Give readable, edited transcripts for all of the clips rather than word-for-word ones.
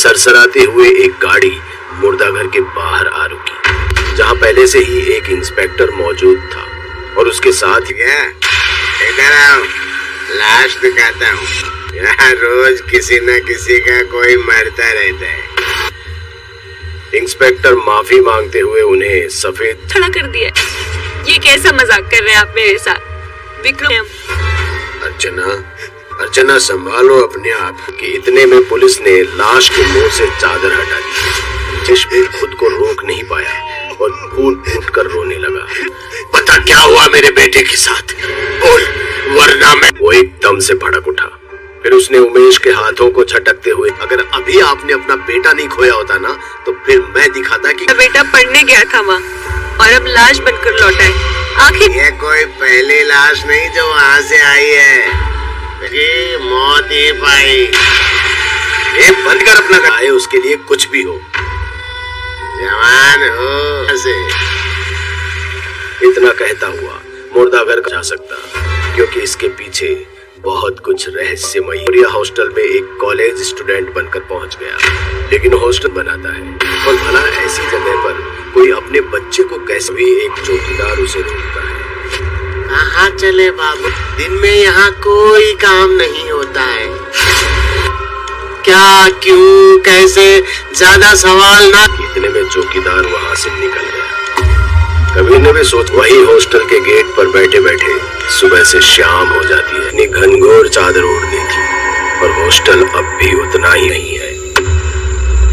सरसराते हुए एक गाड़ी मुर्दाघर के बाहर आ रुकी, जहां पहले से ही एक इंस्पेक्टर मौजूद था और उसके साथ इधर आओ, लाश दिखाता हूँ। यहाँ रोज किसी न किसी का कोई मरता रहता है। इंस्पेक्टर माफी मांगते हुए उन्हें सफेद खड़ा कर दिया। ये कैसा मजाक कर रहे हैं आप मेरे साथ? विक्रम। अर्चना संभालो अपने आप कि इतने में पुलिस ने लाश के मुंह से चादर हटा दी। चश्मे खुद को रोक नहीं पाया और फूट फूट कर रोने लगा। पता क्या हुआ मेरे बेटे के साथ? बोल, वरना मैं। वो एकदम से भड़क उठा। फिर उसने उमेश के हाथों को झटकते हुए, अगर अभी आपने अपना बेटा नहीं खोया होता ना, तो फिर मैं दिखाता कि बेटा पढ़ने गया था माँ और अब लाश बनकर लौटा है। आखिर ये कोई पहली लाश नहीं जो वहाँ से आई है, मेरी मौत ही पाई। ये बंद कर अपना गाए, उसके लिए कुछ भी हो। जवान हो से। इतना कहता हुआ मुर्दाघर जा सकता, क्योंकि इसके पीछे बहुत कुछ रहस्यमयी। और हॉस्टल में एक कॉलेज स्टूडेंट बनकर पहुंच गया, लेकिन हॉस्टल बनाता है और भला ऐसी जगह पर कोई अपने बच्चे को कैसे भी एक चौकीदार उसे रोकता है। कहाँ चले बाबू? दिन में यहाँ कोई काम नहीं होता है। क्या, क्यों, कैसे, ज्यादा सवाल ना। इतने में चौकीदार वहाँ से निकल गया। कबीर ने भी सोच, वही हॉस्टल के गेट पर बैठे बैठे सुबह से शाम हो जाती है। अपनी घनघोर चादर ओढ़ने की, और हॉस्टल अब भी उतना ही नहीं है,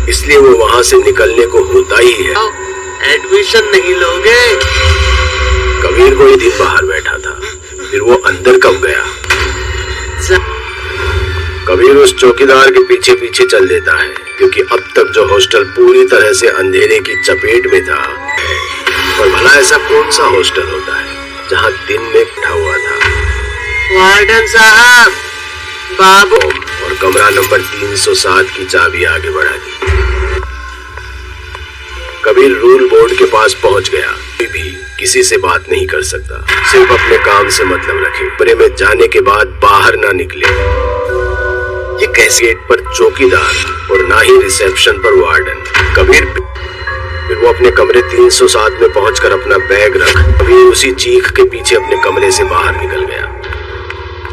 इसलिए वो वहाँ से निकलने को होता ही है। एडमिशन नहीं लोगे? कबीर कोई दिन बाहर बैठा था, फिर वो अंदर कब गया? कबीर उस चौकीदार के पीछे पीछे चल देता है, क्योंकि अब तक जो हॉस्टल पूरी तरह से अंधेरे की चपेट में था। और भला ऐसा कौन सा हॉस्टल होता है जहाँ दिन में बैठा हुआ था? वार्डन साहब, बाबू। और कमरा नंबर 307 की चाबी आगे बढ़ा दी। कबीर रूल बोर्ड के पास पहुंच गया। कोई भी किसी से बात नहीं कर सकता, सिर्फ अपने काम से मतलब रखे। कमरे में जाने के बाद बाहर ना निकले। ये कैसे गेट पर चौकीदार और ना ही रिसेप्शन पर वार्डन। कबीर फिर वो अपने कमरे 307 में पहुंचकर अपना बैग रख, कबीर उसी चीख के पीछे अपने कमरे से बाहर निकल गया।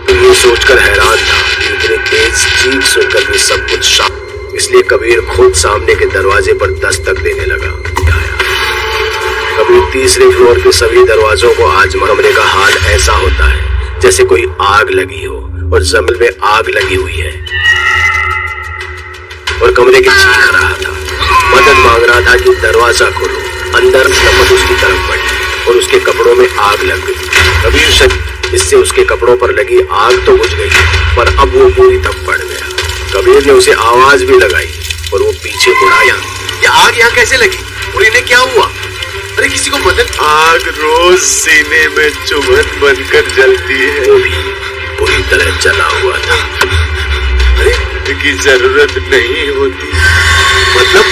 तो ये सोचकर हैरान था कि इतनी तेज चीख सुनकर भी सब कुछ शांत, इसलिए कबीर खुद सामने के दरवाजे पर दस्तक देने लगा। कबीर तीसरे फ्लोर के सभी दरवाजों को आजमा। कमरे का हाल ऐसा होता है जैसे कोई आग लगी हो और जमीन में आग लगी हुई है, और कमरे के चीख रहा था, मदद मांग रहा था कि दरवाजा खोलो। अंदर नमक उसकी तरफ बढ़ी और उसके कपड़ों में आग लग गई। कबीर इससे उसके कपड़ों पर लगी आग तो बुझ गई, पर अब वो पूरी तब बढ़ गया। कबीर ने उसे आवाज भी लगाई और वो पीछे मुड़ा। ये आग यहाँ कैसे लगी और इन्हें क्या हुआ? अरे किसी को मदद। आग रोज सीने में चुभन बनकर जलती है। वो भी पूरी तरह जला हुआ था। अरे की जरूरत नहीं होती। मतलब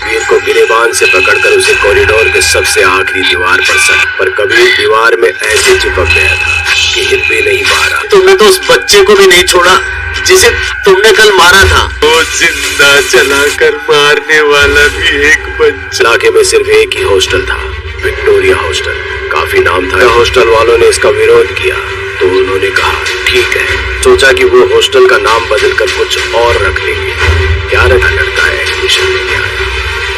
कबीर को गिरेबान से पकड़कर उसे कॉरिडोर के सबसे आखिरी दीवार पर सर, पर कबीर दीवार में ऐसे चिपक गया था कि हिल भी नहीं पा रहा। तुमने तो उस बच्चे को भी नहीं छोड़ा जिसे तुमने कल मारा था। वो जिंदा जलाकर मारने वाला भी एक बच्चा। इलाके में सिर्फ एक ही हॉस्टल था, विक्टोरिया हॉस्टल। काफी नाम था। हॉस्टल वालों ने इसका विरोध किया तो उन्होंने कहा ठीक है। सोचा कि वो हॉस्टल का नाम बदलकर कुछ और रख लेंगे। क्या रखा? लड़का है एडमिशन लेने आया।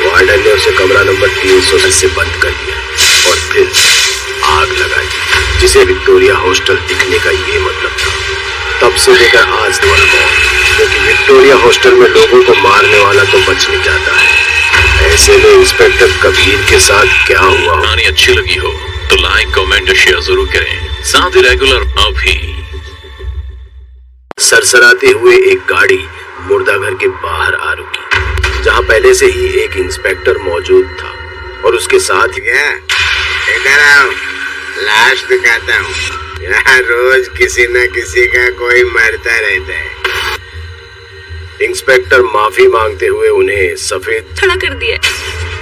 वार्डन ने उसे कमरा नंबर 300 से बंद कर दिया और फिर आग लगाई, जिसे विक्टोरिया हॉस्टल दिखने का ये मतलब था। तब से लेकर आज तक क्योंकि विक्टोरिया हॉस्टल में लोगों को मारने वाला तो बच नहीं जाता है। ऐसे में इंस्पेक्टर कबीर के साथ क्या हुआ? कहानी अच्छी लगी हो तो लाइक, कमेंट और शेयर जरूर करें, साथ ही रेगुलर अभी। सरसराते हुए एक गाड़ी मुर्दाघर के बाहर आ रुकी, जहां पहले से ही एक इंस्पेक्टर मौजूद था और उसके साथ इधर आओ, लाश दिखाता हूँ। यहाँ रोज किसी न किसी का कोई मरता रहता है। इंस्पेक्टर माफी मांगते हुए उन्हें सफेद खड़ा कर दिया।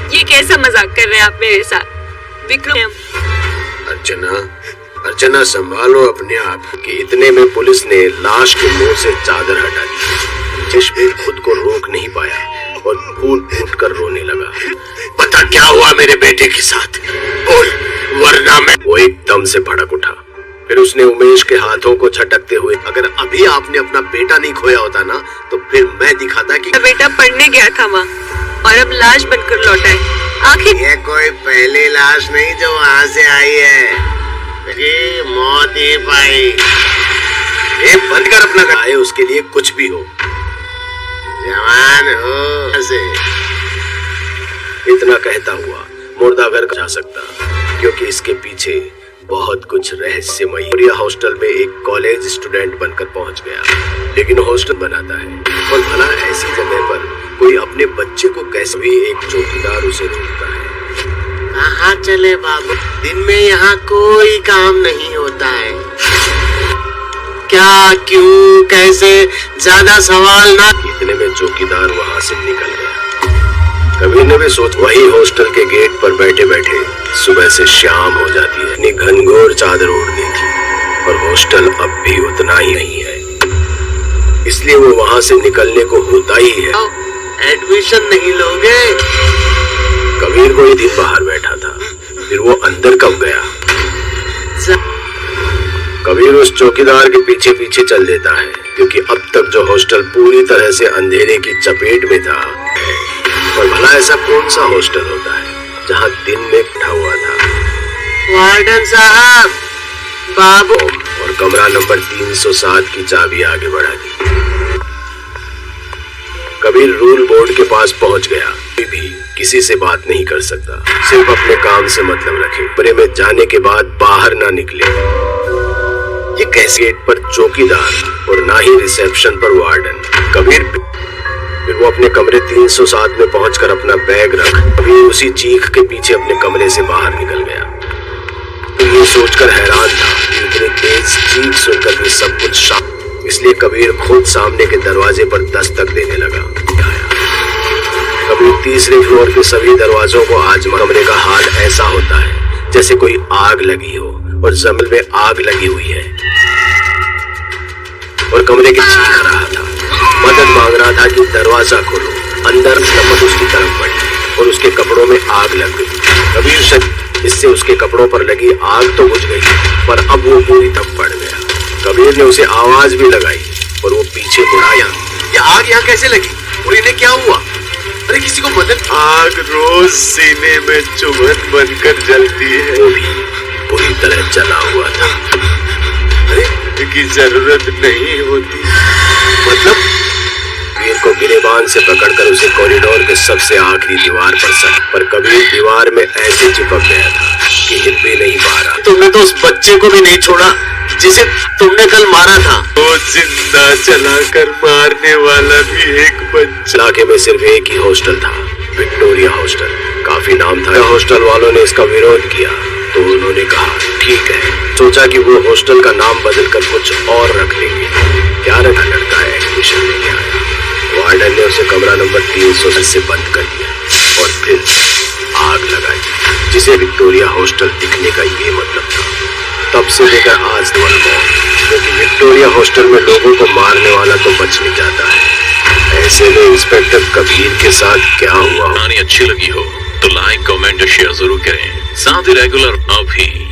ये कैसा मजाक कर रहे हैं आप मेरे साथ? विक्रम। अर्चना संभालो अपने आप कि इतने में पुलिस ने लाश के मुंह से चादर हटा दी। चश्मे खुद को रोक नहीं पाया फूट फूट कर रोने लगा। पता क्या हुआ मेरे बेटे के साथ, बोल, वरना मैं। वो एकदम से भड़क उठा। फिर उसने उमेश के हाथों को झटकते हुए, अगर अभी आपने अपना बेटा नहीं खोया होता ना, तो फिर मैं दिखाता कि मेरा बेटा पढ़ने गया था वहाँ और अब लाश बनकर लौटा है। आखिर ये कोई पहली लाश नहीं जो वहाँ से आई है, ये मौत ही पाई। ये बंद कर अपना, आए उसके लिए कुछ भी हो। जवान हो से। इतना कहता हुआ मुर्दा घर जा सकता, क्योंकि इसके पीछे बहुत कुछ रहस्यमयी। विक्टोरिया हॉस्टल में एक कॉलेज स्टूडेंट बनकर पहुंच गया, लेकिन हॉस्टल बनाता है और भला ऐसी जगह पर कोई अपने बच्चे को कैसे भी एक चौकीदार उसे रोकता है। कहाँ चले बाबू, दिन में यहाँ कोई काम नहीं होता है। क्या, क्यों, कैसे, ज्यादा सवाल ना। इतने में चौकीदार वहां से निकल गया। कबीर ने भी सोच, वही हॉस्टल के गेट पर बैठे बैठे सुबह से शाम हो जाती है, अपनी घनघोर चादर ओढ़ने की, और हॉस्टल अब भी उतना ही नहीं है, इसलिए वो वहां से निकलने को होता ही है। एडमिशन नहीं लोगे? कबीर कोई दिन बाहर बैठा था, फिर वो अंदर कब गया? कबीर उस चौकीदार के पीछे पीछे चल देता है, क्योंकि अब तक जो हॉस्टल पूरी तरह से अंधेरे की चपेट में था। और भला ऐसा कौन सा हॉस्टल होता है जहाँ दिन में बैठा हुआ था? वार्डन साहब, बाबू। और कमरा नंबर 307 की चाबी आगे बढ़ा दी। कबीर रूल बोर्ड के पास पहुंच गया। कोई भी किसी से बात नहीं कर सकता, सिर्फ अपने काम से मतलब रखे। कमरे में जाने के बाद बाहर ना निकले। ये कैसे गेट पर चौकीदार और ना ही रिसेप्शन पर वार्डन। कबीर फिर वो अपने कमरे 307 में पहुंचकर अपना बैग रख, कबीर उसी चीख के पीछे अपने कमरे से बाहर निकल गया। तो ये सोचकर हैरान था कि इतनी तेज चीख सुनकर भी सब कुछ शांत, इसलिए कबीर खुद सामने के दरवाजे पर दस्तक देने लगा। कबीर तीसरे फ्लोर के सभी दरवाजों को आजमा। कमरे का हाल ऐसा होता है जैसे कोई आग लगी हो और जमीन में आग लगी हुई है, और कमरे के चीख रहा था, मदद मांग रहा था कि दरवाजा खोलो। अंदर लपट उसकी तरफ बढ़ी और उसके कपड़ों में आग लग गई। कबीर इससे उसके कपड़ों पर लगी आग तो बुझ गई, पर अब वो पूरी तब बढ़ गया। कबीर ने उसे आवाज भी लगाई और वो पीछे मुड़ाया। ये आग यहाँ कैसे लगी और इन्हें क्या हुआ? अरे किसी को मदद। आग रोज सीने में चुभन बनकर जलती है, वो भी पूरी तरह जला हुआ था। अरे की जरूरत नहीं होती। मतलब कबीर को गिरेबान से पकड़कर उसे कॉरिडोर के सबसे आखिरी दीवार पर सक, पर कबीर दीवार में ऐसे चिपक गया था कि हिल भी नहीं पा रहा। तुमने तो उस बच्चे को भी नहीं छोड़ा जिसे तुमने कल मारा था। वो जिंदा जलाकर मारने वाला भी एक बच्चा। इलाके में सिर्फ एक ही हॉस्टल था, विक्टोरिया हॉस्टल। काफी नाम था। हॉस्टल वालों ने इसका विरोध किया तो उन्होंने कहा ठीक है, सोचा कि वो हॉस्टल का नाम बदलकर कुछ और रख लेंगे। क्या रखा? लड़का एडमिशन लेके आया। वार्डन ने उसे कमरा नंबर 300 से बंद कर दिया और फिर आग लगाई, जिसे विक्टोरिया हॉस्टल दिखने का ये मतलब था। तब से लेकर आज तक क्योंकि विक्टोरिया हॉस्टल में लोगों को मारने वाला तो बच नहीं जाता है। ऐसे में इंस्पेक्टर कबीर के साथ क्या हुआ? कहानी अच्छी लगी हो तो लाइक, कमेंट और शेयर जरूर करें। साथ ही रेगुलर अभी